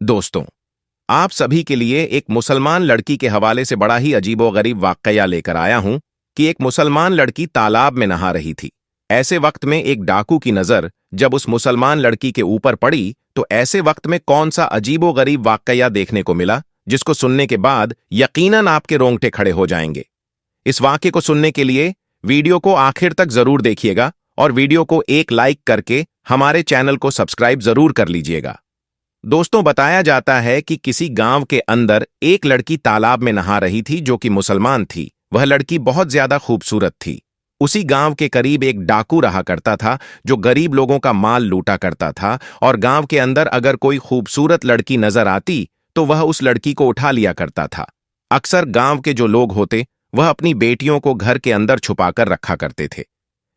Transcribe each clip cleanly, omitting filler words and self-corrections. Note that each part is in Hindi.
दोस्तों, आप सभी के लिए एक मुसलमान लड़की के हवाले से बड़ा ही अजीबोगरीब वाकया लेकर आया हूं कि एक मुसलमान लड़की तालाब में नहा रही थी। ऐसे वक्त में एक डाकू की नजर जब उस मुसलमान लड़की के ऊपर पड़ी तो ऐसे वक्त में कौन सा अजीबोगरीब वाकया देखने को मिला जिसको सुनने के बाद यकीनन आपके रोंगटे खड़े हो जाएंगे। इस वाकये को सुनने के लिए वीडियो को आखिर तक जरूर देखिएगा और वीडियो को एक लाइक करके हमारे चैनल को सब्सक्राइब जरूर कर लीजिएगा। दोस्तों, बताया जाता है कि किसी गांव के अंदर एक लड़की तालाब में नहा रही थी जो कि मुसलमान थी। वह लड़की बहुत ज्यादा खूबसूरत थी। उसी गांव के करीब एक डाकू रहा करता था जो गरीब लोगों का माल लूटा करता था और गांव के अंदर अगर कोई खूबसूरत लड़की नजर आती तो वह उस लड़की को उठा लिया करता था। अक्सर गांव के जो लोग होते वह अपनी बेटियों को घर के अंदर छुपाकर रखा करते थे,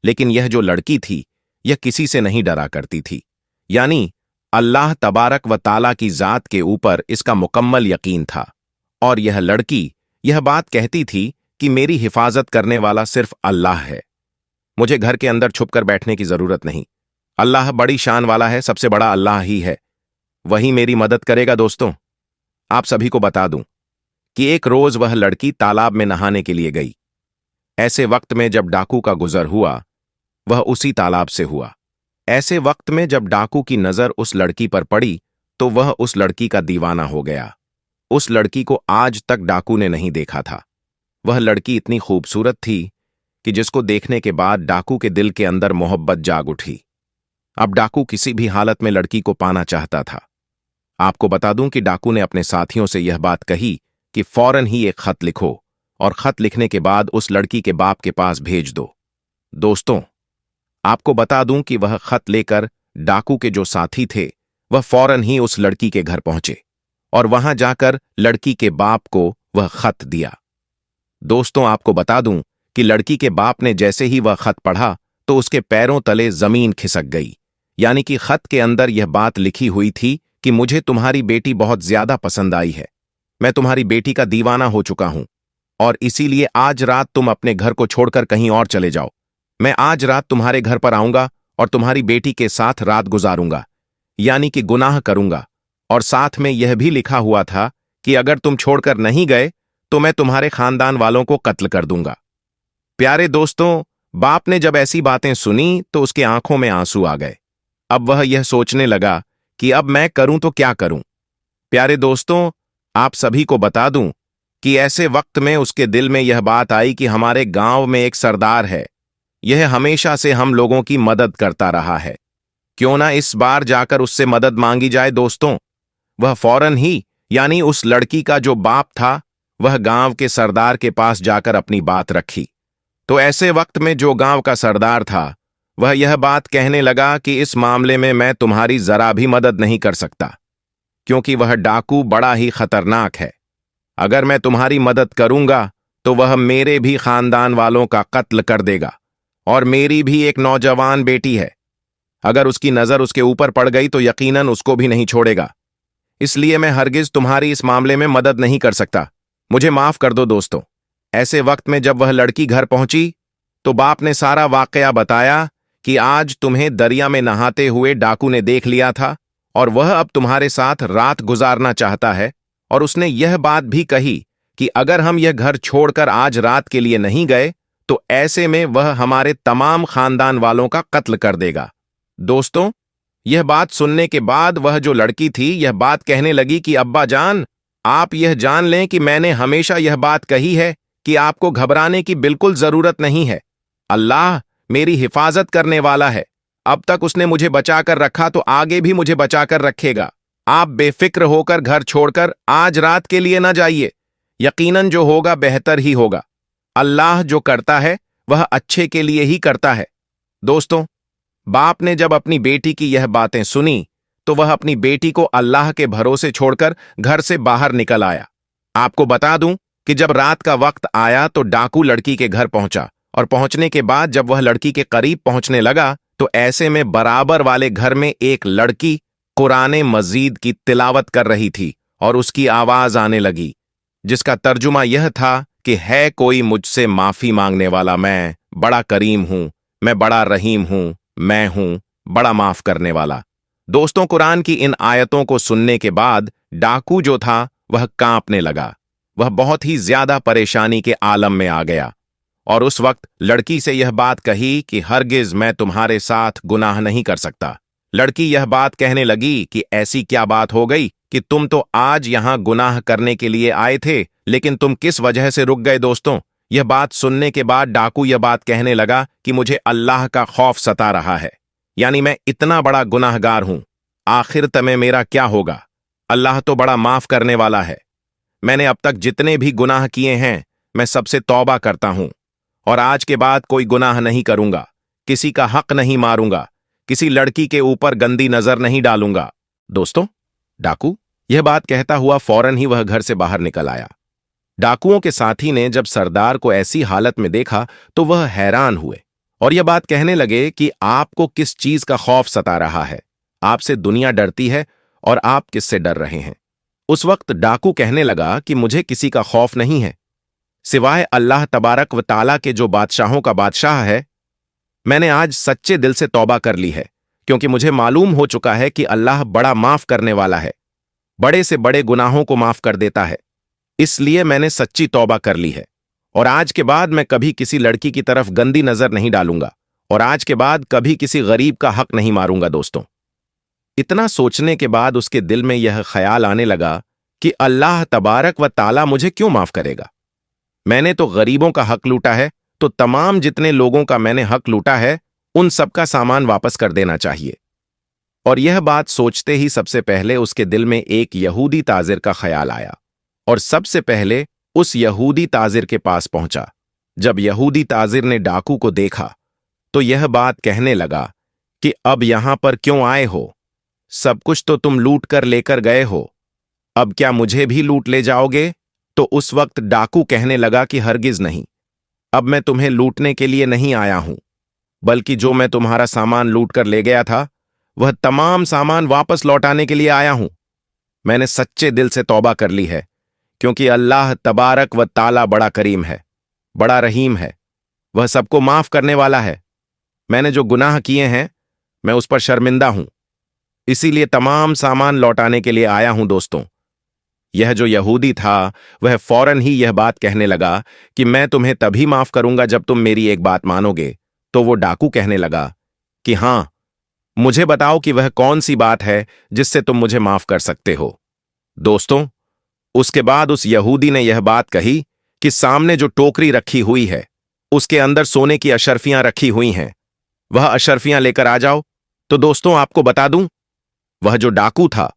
लेकिन यह जो लड़की थी यह किसी से नहीं डरा करती थी। यानी अल्लाह तबारक व ताला की जात के ऊपर इसका मुकम्मल यकीन था और यह लड़की यह बात कहती थी कि मेरी हिफाजत करने वाला सिर्फ अल्लाह है, मुझे घर के अंदर छुपकर बैठने की जरूरत नहीं। अल्लाह बड़ी शान वाला है, सबसे बड़ा अल्लाह ही है, वही मेरी मदद करेगा। दोस्तों, आप सभी को बता दूं कि एक रोज वह लड़की तालाब में नहाने के लिए गई। ऐसे वक्त में जब डाकू का गुजर हुआ वह उसी तालाब से हुआ। ऐसे वक्त में जब डाकू की नजर उस लड़की पर पड़ी तो वह उस लड़की का दीवाना हो गया। उस लड़की को आज तक डाकू ने नहीं देखा था। वह लड़की इतनी खूबसूरत थी कि जिसको देखने के बाद डाकू के दिल के अंदर मोहब्बत जाग उठी। अब डाकू किसी भी हालत में लड़की को पाना चाहता था। आपको बता दूं कि डाकू ने अपने साथियों से यह बात कही कि फौरन ही एक खत लिखो और खत लिखने के बाद उस लड़की के बाप के पास भेज दो। दोस्तों, आपको बता दूं कि वह खत लेकर डाकू के जो साथी थे वह फौरन ही उस लड़की के घर पहुंचे और वहां जाकर लड़की के बाप को वह खत दिया। दोस्तों, आपको बता दूं कि लड़की के बाप ने जैसे ही वह खत पढ़ा तो उसके पैरों तले जमीन खिसक गई। यानी कि खत के अंदर यह बात लिखी हुई थी कि मुझे तुम्हारी बेटी बहुत ज्यादा पसंद आई है, मैं तुम्हारी बेटी का दीवाना हो चुका हूं और इसीलिए आज रात तुम अपने घर को छोड़कर कहीं और चले जाओ। मैं आज रात तुम्हारे घर पर आऊंगा और तुम्हारी बेटी के साथ रात गुजारूंगा, यानी कि गुनाह करूंगा। और साथ में यह भी लिखा हुआ था कि अगर तुम छोड़कर नहीं गए तो मैं तुम्हारे खानदान वालों को कत्ल कर दूंगा। प्यारे दोस्तों, बाप ने जब ऐसी बातें सुनी तो उसके आंखों में आंसू आ गए। अब वह यह सोचने लगा कि अब मैं करूं तो क्या करूं। प्यारे दोस्तों, आप सभी को बता दूं कि ऐसे वक्त में उसके दिल में यह बात आई कि हमारे गांव में एक सरदार है, यह हमेशा से हम लोगों की मदद करता रहा है, क्यों ना इस बार जाकर उससे मदद मांगी जाए। दोस्तों, वह फौरन ही यानी उस लड़की का जो बाप था वह गांव के सरदार के पास जाकर अपनी बात रखी। तो ऐसे वक्त में जो गांव का सरदार था वह यह बात कहने लगा कि इस मामले में मैं तुम्हारी जरा भी मदद नहीं कर सकता, क्योंकि वह डाकू बड़ा ही खतरनाक है। अगर मैं तुम्हारी मदद करूंगा तो वह मेरे भी खानदान वालों का कत्ल कर देगा और मेरी भी एक नौजवान बेटी है, अगर उसकी नजर उसके ऊपर पड़ गई तो यकीनन उसको भी नहीं छोड़ेगा। इसलिए मैं हरगिज तुम्हारी इस मामले में मदद नहीं कर सकता, मुझे माफ कर दो। दोस्तों, ऐसे वक्त में जब वह लड़की घर पहुंची तो बाप ने सारा वाकया बताया कि आज तुम्हें दरिया में नहाते हुए डाकू ने देख लिया था और वह अब तुम्हारे साथ रात गुजारना चाहता है। और उसने यह बात भी कही कि अगर हम यह घर छोड़कर आज रात के लिए नहीं गए तो ऐसे में वह हमारे तमाम खानदान वालों का कत्ल कर देगा। दोस्तों, यह बात सुनने के बाद वह जो लड़की थी यह बात कहने लगी कि अब्बा जान, आप यह जान लें कि मैंने हमेशा यह बात कही है कि आपको घबराने की बिल्कुल जरूरत नहीं है। अल्लाह मेरी हिफाजत करने वाला है, अब तक उसने मुझे बचाकर रखा तो आगे भी मुझे बचाकर रखेगा। आप बेफिक्र होकर घर छोड़कर आज रात के लिए न जाइए, यकीनन जो होगा बेहतर ही होगा। अल्लाह जो करता है वह अच्छे के लिए ही करता है। दोस्तों, बाप ने जब अपनी बेटी की यह बातें सुनी तो वह अपनी बेटी को अल्लाह के भरोसे छोड़कर घर से बाहर निकल आया। आपको बता दूं कि जब रात का वक्त आया तो डाकू लड़की के घर पहुंचा और पहुंचने के बाद जब वह लड़की के करीब पहुंचने लगा तो ऐसे में बराबर वाले घर में एक लड़की कुरान मजीद की तिलावत कर रही थी और उसकी आवाज आने लगी, जिसका तर्जुमा यह था कि है कोई मुझसे माफी मांगने वाला, मैं बड़ा करीम हूं, मैं बड़ा रहीम हूं, मैं हूं बड़ा माफ करने वाला। दोस्तों, कुरान की इन आयतों को सुनने के बाद डाकू जो था वह कांपने लगा। वह बहुत ही ज्यादा परेशानी के आलम में आ गया और उस वक्त लड़की से यह बात कही कि हरगिज मैं तुम्हारे साथ गुनाह नहीं कर सकता। लड़की यह बात कहने लगी कि ऐसी क्या बात हो गई कि तुम तो आज यहां गुनाह करने के लिए आए थे, लेकिन तुम किस वजह से रुक गए। दोस्तों, यह बात सुनने के बाद डाकू यह बात कहने लगा कि मुझे अल्लाह का खौफ सता रहा है, यानी मैं इतना बड़ा गुनाहगार हूं, आखिर तमे मेरा क्या होगा। अल्लाह तो बड़ा माफ करने वाला है। मैंने अब तक जितने भी गुनाह किए हैं मैं सबसे तौबा करता हूं और आज के बाद कोई गुनाह नहीं करूंगा, किसी का हक नहीं मारूंगा, किसी लड़की के ऊपर गंदी नजर नहीं डालूंगा। दोस्तों, डाकू यह बात कहता हुआ फौरन ही वह घर से बाहर निकल आया। डाकुओं के साथी ने जब सरदार को ऐसी हालत में देखा तो वह हैरान हुए और यह बात कहने लगे कि आपको किस चीज का खौफ सता रहा है, आपसे दुनिया डरती है और आप किससे डर रहे हैं। उस वक्त डाकू कहने लगा कि मुझे किसी का खौफ नहीं है सिवाय अल्लाह तबारक व ताला के जो बादशाहों का बादशाह है। मैंने आज सच्चे दिल से तौबा कर ली है, क्योंकि मुझे मालूम हो चुका है कि अल्लाह बड़ा माफ करने वाला है, बड़े से बड़े गुनाहों को माफ कर देता है। इसलिए मैंने सच्ची तौबा कर ली है और आज के बाद मैं कभी किसी लड़की की तरफ गंदी नजर नहीं डालूंगा और आज के बाद कभी किसी गरीब का हक नहीं मारूंगा। दोस्तों, इतना सोचने के बाद उसके दिल में यह ख्याल आने लगा कि अल्लाह तबारक व ताला मुझे क्यों माफ करेगा। मैंने तो गरीबों का हक लूटा है, तो तमाम जितने लोगों का मैंने हक लूटा है उन सबका सामान वापस कर देना चाहिए। और यह बात सोचते ही सबसे पहले उसके दिल में एक यहूदी ताजिर का ख्याल आया और सबसे पहले उस यहूदी ताजिर के पास पहुंचा। जब यहूदी ताजिर ने डाकू को देखा तो यह बात कहने लगा कि अब यहां पर क्यों आए हो, सब कुछ तो तुम लूट कर लेकर गए हो, अब क्या मुझे भी लूट ले जाओगे। तो उस वक्त डाकू कहने लगा कि हरगिज नहीं, अब मैं तुम्हें लूटने के लिए नहीं आया हूं, बल्कि जो मैं तुम्हारा सामान लूट कर ले गया था वह तमाम सामान वापस लौटाने के लिए आया हूं। मैंने सच्चे दिल से तौबा कर ली है, क्योंकि अल्लाह तबारक व ताला बड़ा करीम है, बड़ा रहीम है, वह सबको माफ करने वाला है। मैंने जो गुनाह किए हैं मैं उस पर शर्मिंदा हूं, इसीलिए तमाम सामान लौटाने के लिए आया हूं। दोस्तों, यह जो यहूदी था वह फौरन ही यह बात कहने लगा कि मैं तुम्हें तभी माफ करूंगा जब तुम मेरी एक बात मानोगे। तो वो डाकू कहने लगा कि हां, मुझे बताओ कि वह कौन सी बात है जिससे तुम मुझे माफ कर सकते हो। दोस्तों, उसके बाद उस यहूदी ने यह बात कही कि सामने जो टोकरी रखी हुई है उसके अंदर सोने की अशर्फियां रखी हुई हैं, वह अशर्फियां लेकर आ जाओ। तो दोस्तों, आपको बता दूं, वह जो डाकू था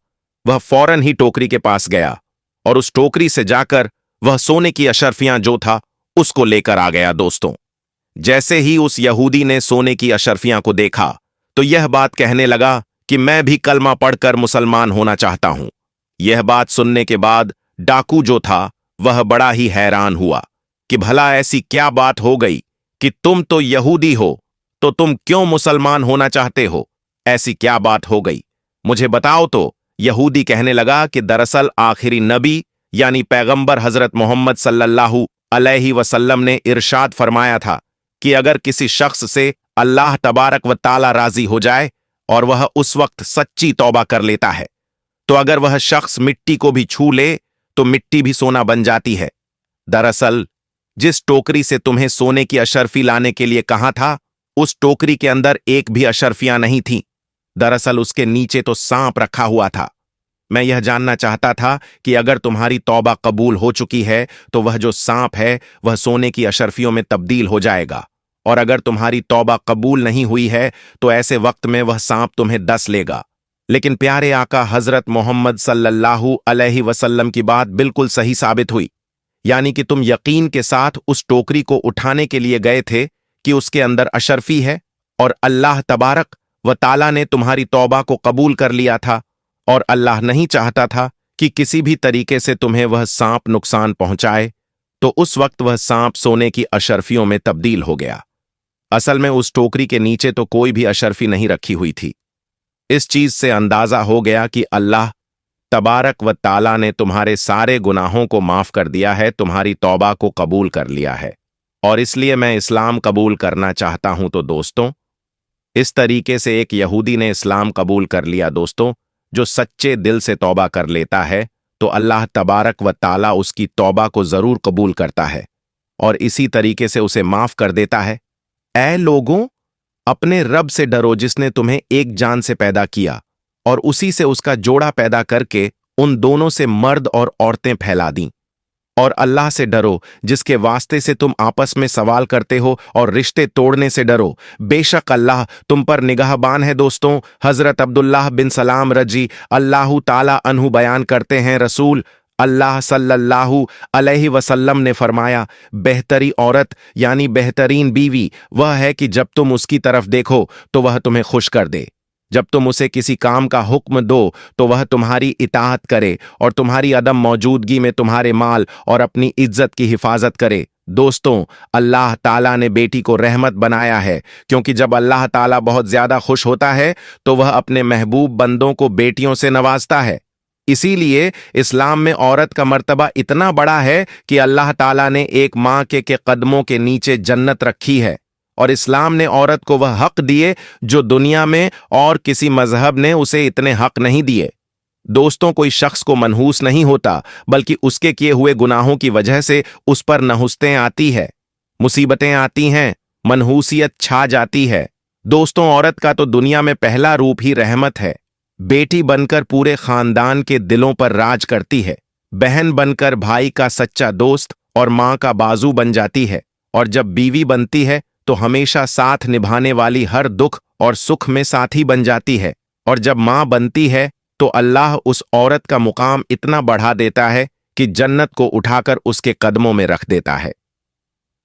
वह फौरन ही टोकरी के पास गया और उस टोकरी से जाकर वह सोने की अशर्फियां जो था उसको लेकर आ गया। दोस्तों, जैसे ही उस यहूदी ने सोने की अशर्फियां को देखा तो यह बात कहने लगा कि मैं भी कलमा पढ़कर मुसलमान होना चाहता हूं। यह बात सुनने के बाद डाकू जो था वह बड़ा ही हैरान हुआ कि भला ऐसी क्या बात हो गई कि तुम तो यहूदी हो, तो तुम क्यों मुसलमान होना चाहते हो, ऐसी क्या बात हो गई, मुझे बताओ। तो यहूदी कहने लगा कि दरअसल आखिरी नबी यानी पैगंबर हजरत मोहम्मद सल्लल्लाहु अलैहि वसल्लम ने इरशाद फरमाया था कि अगर किसी शख्स से अल्लाह तबारक व ताला राजी हो जाए और वह उस वक्त सच्ची तौबा कर लेता है, तो अगर वह शख्स मिट्टी को भी छू ले तो मिट्टी भी सोना बन जाती है। दरअसल जिस टोकरी से तुम्हें सोने की अशर्फी लाने के लिए कहा था, उस टोकरी के अंदर एक भी अशर्फियां नहीं थीं। दरअसल उसके नीचे तो सांप रखा हुआ था। मैं यह जानना चाहता था कि अगर तुम्हारी तौबा कबूल हो चुकी है तो वह जो सांप है वह सोने की अशर्फियों में तब्दील हो जाएगा, और अगर तुम्हारी तौबा कबूल नहीं हुई है तो ऐसे वक्त में वह सांप तुम्हें डस लेगा। लेकिन प्यारे आका हजरत मोहम्मद सल्लल्लाहु अलैहि वसल्लम की बात बिल्कुल सही साबित हुई, यानी कि तुम यकीन के साथ उस टोकरी को उठाने के लिए गए थे कि उसके अंदर अशर्फी है, और अल्लाह तबारक व ताला ने तुम्हारी तौबा को कबूल कर लिया था, और अल्लाह नहीं चाहता था कि किसी भी तरीके से तुम्हें वह सांप नुकसान पहुंचाए। तो उस वक्त वह सांप सोने की अशर्फियों में तब्दील हो गया। असल में उस टोकरी के नीचे तो कोई भी अशर्फी नहीं रखी हुई थी। इस चीज से अंदाजा हो गया कि अल्लाह तबारक व ताला ने तुम्हारे सारे गुनाहों को माफ कर दिया है, तुम्हारी तौबा को कबूल कर लिया है, और इसलिए मैं इस्लाम कबूल करना चाहता हूं। तो दोस्तों, इस तरीके से एक यहूदी ने इस्लाम कबूल कर लिया। दोस्तों, जो सच्चे दिल से तौबा कर लेता है तो अल्लाह तबारक व ताला उसकी तौबा को जरूर कबूल करता है और इसी तरीके से उसे माफ कर देता है। ऐ लोगों, अपने रब से डरो जिसने तुम्हें एक जान से पैदा किया और उसी से उसका जोड़ा पैदा करके उन दोनों से मर्द और औरतें फैला दी। और अल्लाह से डरो जिसके वास्ते से तुम आपस में सवाल करते हो और रिश्ते तोड़ने से डरो। बेशक अल्लाह तुम पर निगाहबान है। दोस्तों, हजरत अब्दुल्लाह बिन सलाम रजी अल्लाह ताला अन्हु बयान करते हैं, रसूल अल्लाह सल्लल्लाहु अलैहि वसल्लम ने फरमाया, बेहतरी औरत यानी बेहतरीन बीवी वह है कि जब तुम उसकी तरफ देखो तो वह तुम्हें खुश कर दे, जब तुम उसे किसी काम का हुक्म दो तो वह तुम्हारी इताअत करे और तुम्हारी अदम मौजूदगी में तुम्हारे माल और अपनी इज्जत की हिफाजत करे। दोस्तों, अल्लाह ताला ने बेटी को रहमत बनाया है, क्योंकि जब अल्लाह ताला बहुत ज्यादा खुश होता है तो वह अपने महबूब बंदों को बेटियों से नवाजता है। इसीलिए इस्लाम में औरत का मर्तबा इतना बड़ा है कि अल्लाह ताला ने एक मां के कदमों के नीचे जन्नत रखी है और इस्लाम ने औरत को वह हक दिए जो दुनिया में और किसी मजहब ने उसे इतने हक नहीं दिए। दोस्तों, कोई शख्स को मनहूस नहीं होता, बल्कि उसके किए हुए गुनाहों की वजह से उस पर नहुस्तें आती है, मुसीबतें आती हैं, मनहूसियत छा जाती है। दोस्तों, औरत का तो दुनिया में पहला रूप ही रहमत है। बेटी बनकर पूरे खानदान के दिलों पर राज करती है, बहन बनकर भाई का सच्चा दोस्त और मां का बाजू बन जाती है, और जब बीवी बनती है तो हमेशा साथ निभाने वाली हर दुख और सुख में साथी बन जाती है, और जब मां बनती है तो अल्लाह उस औरत का मुकाम इतना बढ़ा देता है कि जन्नत को उठाकर उसके कदमों में रख देता है।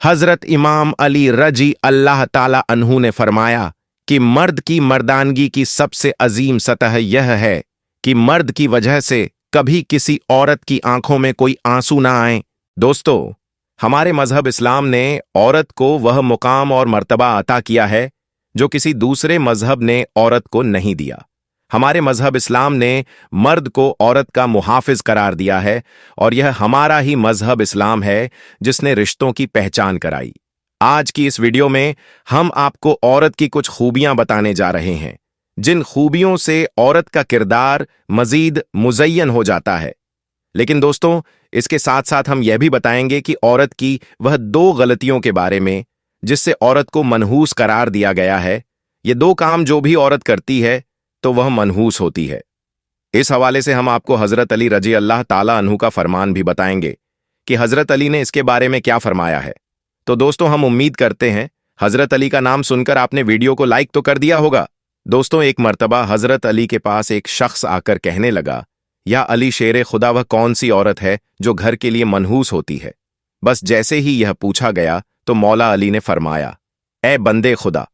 हजरत इमाम अली रजी अल्लाह ताला अन्हु ने फरमाया कि मर्द की मर्दानगी की सबसे अजीम सतह यह है कि मर्द की वजह से कभी किसी औरत की आंखों में कोई आंसू ना आए। दोस्तों, हमारे मजहब इस्लाम ने औरत को वह मुकाम और मर्तबा अता किया है जो किसी दूसरे मजहब ने औरत को नहीं दिया। हमारे मजहब इस्लाम ने मर्द को औरत का मुहाफिज करार दिया है और यह हमारा ही मजहब इस्लाम है जिसने रिश्तों की पहचान कराई। आज की इस वीडियो में हम आपको औरत की कुछ खूबियां बताने जा रहे हैं, जिन खूबियों से औरत का किरदार मजीद मुज़य्यन हो जाता है। लेकिन दोस्तों, इसके साथ साथ हम यह भी बताएंगे कि औरत की वह दो गलतियों के बारे में जिससे औरत को मनहूस करार दिया गया है। ये दो काम जो भी औरत करती है तो वह मनहूस होती है। इस हवाले से हम आपको हजरत अली रजी अल्लाह ताला अन्हु का फरमान भी बताएंगे कि हजरत अली ने इसके बारे में क्या फरमाया है। तो दोस्तों, हम उम्मीद करते हैं हजरत अली का नाम सुनकर आपने वीडियो को लाइक तो कर दिया होगा। दोस्तों, एक मर्तबा हजरत अली के पास एक शख्स आकर कहने लगा, या अली शेर खुदा, वह कौन सी औरत है जो घर के लिए मनहूस होती है? बस जैसे ही यह पूछा गया तो मौला अली ने फरमाया, ए बंदे खुदा,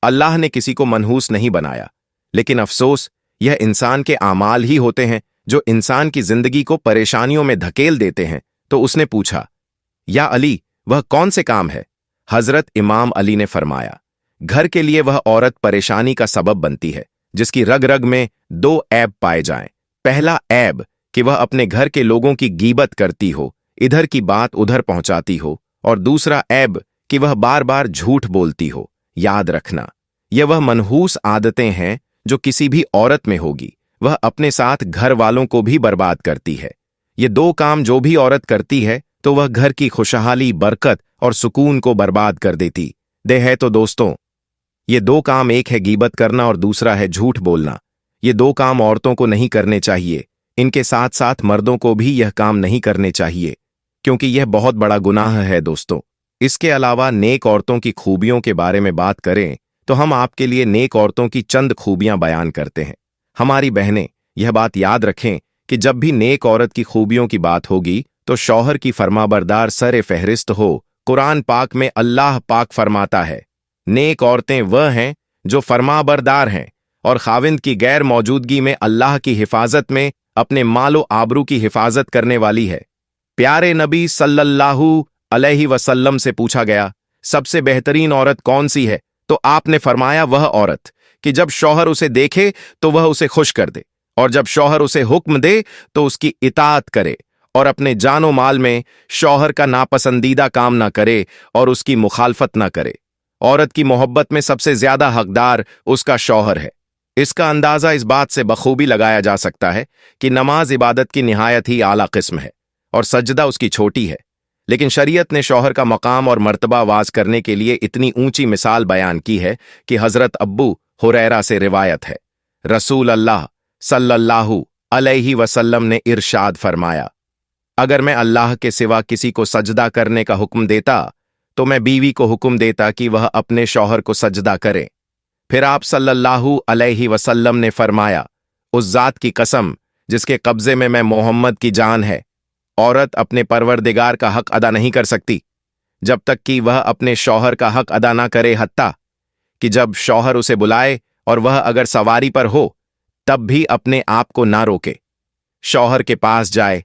अल्लाह ने किसी को मनहूस नहीं बनाया, लेकिन अफसोस यह इंसान के आमाल ही होते हैं जो इंसान की जिंदगी को परेशानियों में धकेल देते हैं। तो उसने पूछा, या अली, वह कौन से काम है? हजरत इमाम अली ने फरमाया, घर के लिए वह औरत परेशानी का सबब बनती है जिसकी रग रग में दो ऐब पाए जाएं। पहला ऐब कि वह अपने घर के लोगों की गीबत करती हो, इधर की बात उधर पहुंचाती हो, और दूसरा ऐब कि वह बार बार झूठ बोलती हो। याद रखना, यह वह मनहूस आदतें हैं जो किसी भी औरत में होगी, वह अपने साथ घर वालों को भी बर्बाद करती है। ये दो काम जो भी औरत करती है तो वह घर की खुशहाली, बरकत और सुकून को बर्बाद कर देती है। तो दोस्तों, ये दो काम, एक है गीबत करना और दूसरा है झूठ बोलना। ये दो काम औरतों को नहीं करने चाहिए। इनके साथ साथ मर्दों को भी यह काम नहीं करने चाहिए, क्योंकि यह बहुत बड़ा गुनाह है। दोस्तों, इसके अलावा नेक औरतों की खूबियों के बारे में बात करें तो हम आपके लिए नेक औरतों की चंद खूबियां बयान करते हैं। हमारी बहनें यह बात याद रखें कि जब भी नेक औरत की खूबियों की बात होगी तो शौहर की फरमाबरदार सरे फहरिस्त हो। कुरान पाक में अल्लाह पाक फरमाता है, नेक औरतें वह हैं जो फरमाबरदार हैं और खाविंद की गैर मौजूदगी में अल्लाह की हिफाजत में अपने मालो आबरू की हिफाजत करने वाली है। प्यारे नबी सल्लल्लाहु अलैहि वसल्लम से पूछा गया, सबसे बेहतरीन औरत कौन सी है? तो आपने फरमाया, वह औरत कि जब शौहर उसे देखे तो वह उसे खुश कर दे, और जब शौहर उसे हुक्म दे तो उसकी इताअत करे, और अपने जानो माल में शौहर का नापसंदीदा काम ना करे और उसकी मुखालफत ना करे। औरत की मोहब्बत में सबसे ज्यादा हकदार उसका शौहर है। इसका अंदाजा इस बात से बखूबी लगाया जा सकता है कि नमाज इबादत की निहायत ही आला किस्म है और सजदा उसकी छोटी है, लेकिन शरीयत ने शौहर का मकाम और मर्तबा वाज करने के लिए इतनी ऊंची मिसाल बयान की है कि हजरत अब्बू हुरैरा से रिवायत है, रसूल अल्लाह सल्लल्लाहु अलैहि वसल्लम ने इरशाद फरमाया, अगर मैं अल्लाह के सिवा किसी को सजदा करने का हुक्म देता तो मैं बीवी को हुक्म देता कि वह अपने शौहर को सजदा करे। फिर आप सल्लल्लाहु अलैहि वसल्लम ने फरमाया, उस जात की कसम जिसके कब्जे में मैं मोहम्मद की जान है, औरत अपने परवरदिगार का हक अदा नहीं कर सकती जब तक कि वह अपने शौहर का हक अदा ना करे, हत्ता कि जब शौहर उसे बुलाए और वह अगर सवारी पर हो तब भी अपने आप को ना रोके, शौहर के पास जाए।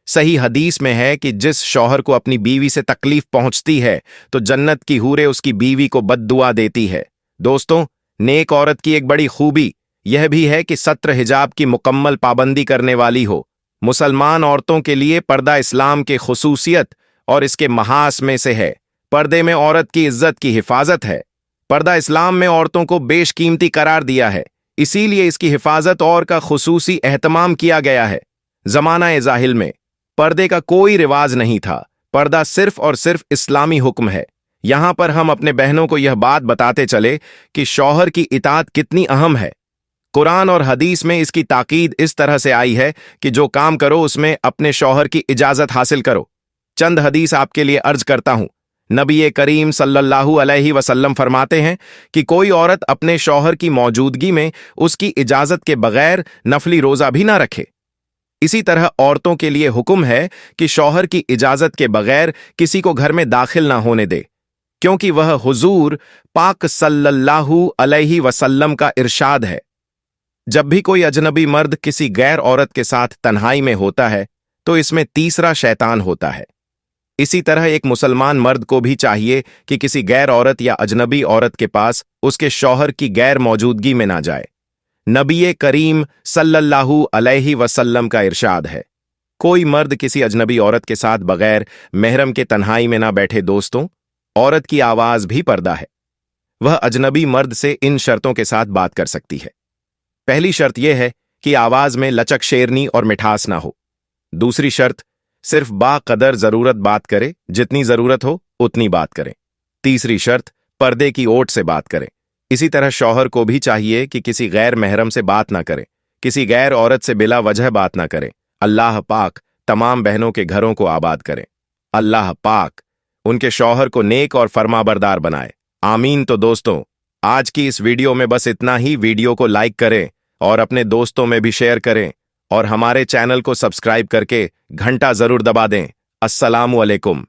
सही हदीस में है कि जिस शौहर को अपनी बीवी से तकलीफ पहुंचती है तो जन्नत की हूरें उसकी बीवी को बद्दुआ देती है। दोस्तों, नेक औरत की एक बड़ी खूबी यह भी है कि सत्र हिजाब की मुकम्मल पाबंदी करने वाली हो। मुसलमान औरतों के लिए पर्दा इस्लाम के खुसूसियत और इसके महास में से है। पर्दे में औरत की इज्जत की हिफाजत है। पर्दा इस्लाम में औरतों को बेशकीमती करार दिया है, इसीलिए इसकी हिफाजत और का खुसूसी एहतमाम किया गया है। जमाना जाहिल में पर्दे का कोई रिवाज नहीं था। पर्दा सिर्फ और सिर्फ इस्लामी हुक्म है। यहां पर हम अपने बहनों को यह बात बताते चले कि शौहर की इताअत कितनी अहम है। कुरान और हदीस में इसकी ताकीद इस तरह से आई है कि जो काम करो उसमें अपने शौहर की इजाजत हासिल करो। चंद हदीस आपके लिए अर्ज करता हूं। नबी करीम सल्लल्लाहु अलैहि वसल्लम फरमाते हैं कि कोई औरत अपने शौहर की मौजूदगी में उसकी इजाजत के बगैर नफली रोजा भी ना रखे। इसी तरह औरतों के लिए हुक्म है कि शौहर की इजाजत के बगैर किसी को घर में दाखिल ना होने दे, क्योंकि वह हुजूर पाक सल्लल्लाहु अलैहि वसल्लम का इरशाद है, जब भी कोई अजनबी मर्द किसी गैर औरत के साथ तन्हाई में होता है तो इसमें तीसरा शैतान होता है। इसी तरह एक मुसलमान मर्द को भी चाहिए कि किसी गैर औरत या अजनबी औरत के पास उसके शौहर की गैर मौजूदगी में ना जाए। नबी करीम सल्लल्लाहु अलैहि वसल्लम का इरशाद है, कोई मर्द किसी अजनबी औरत के साथ बगैर महरम के तन्हाई में ना बैठे। दोस्तों, औरत की आवाज भी पर्दा है। वह अजनबी मर्द से इन शर्तों के साथ बात कर सकती है। पहली शर्त यह है कि आवाज में लचक, शेरनी और मिठास ना हो। दूसरी शर्त, सिर्फ बाकदर जरूरत बात करे, जितनी जरूरत हो उतनी बात करें। तीसरी शर्त, पर्दे की ओट से बात करें। इसी तरह शौहर को भी चाहिए कि किसी गैर महरम से बात ना करें, किसी गैर औरत से बिला वजह बात ना करें। अल्लाह पाक तमाम बहनों के घरों को आबाद करें। अल्लाह पाक उनके शौहर को नेक और फरमाबरदार बनाए। आमीन। तो दोस्तों, आज की इस वीडियो में बस इतना ही। वीडियो को लाइक करें और अपने दोस्तों में भी शेयर करें और हमारे चैनल को सब्सक्राइब करके घंटा जरूर दबा दें। अस्सलामु अलैकुम।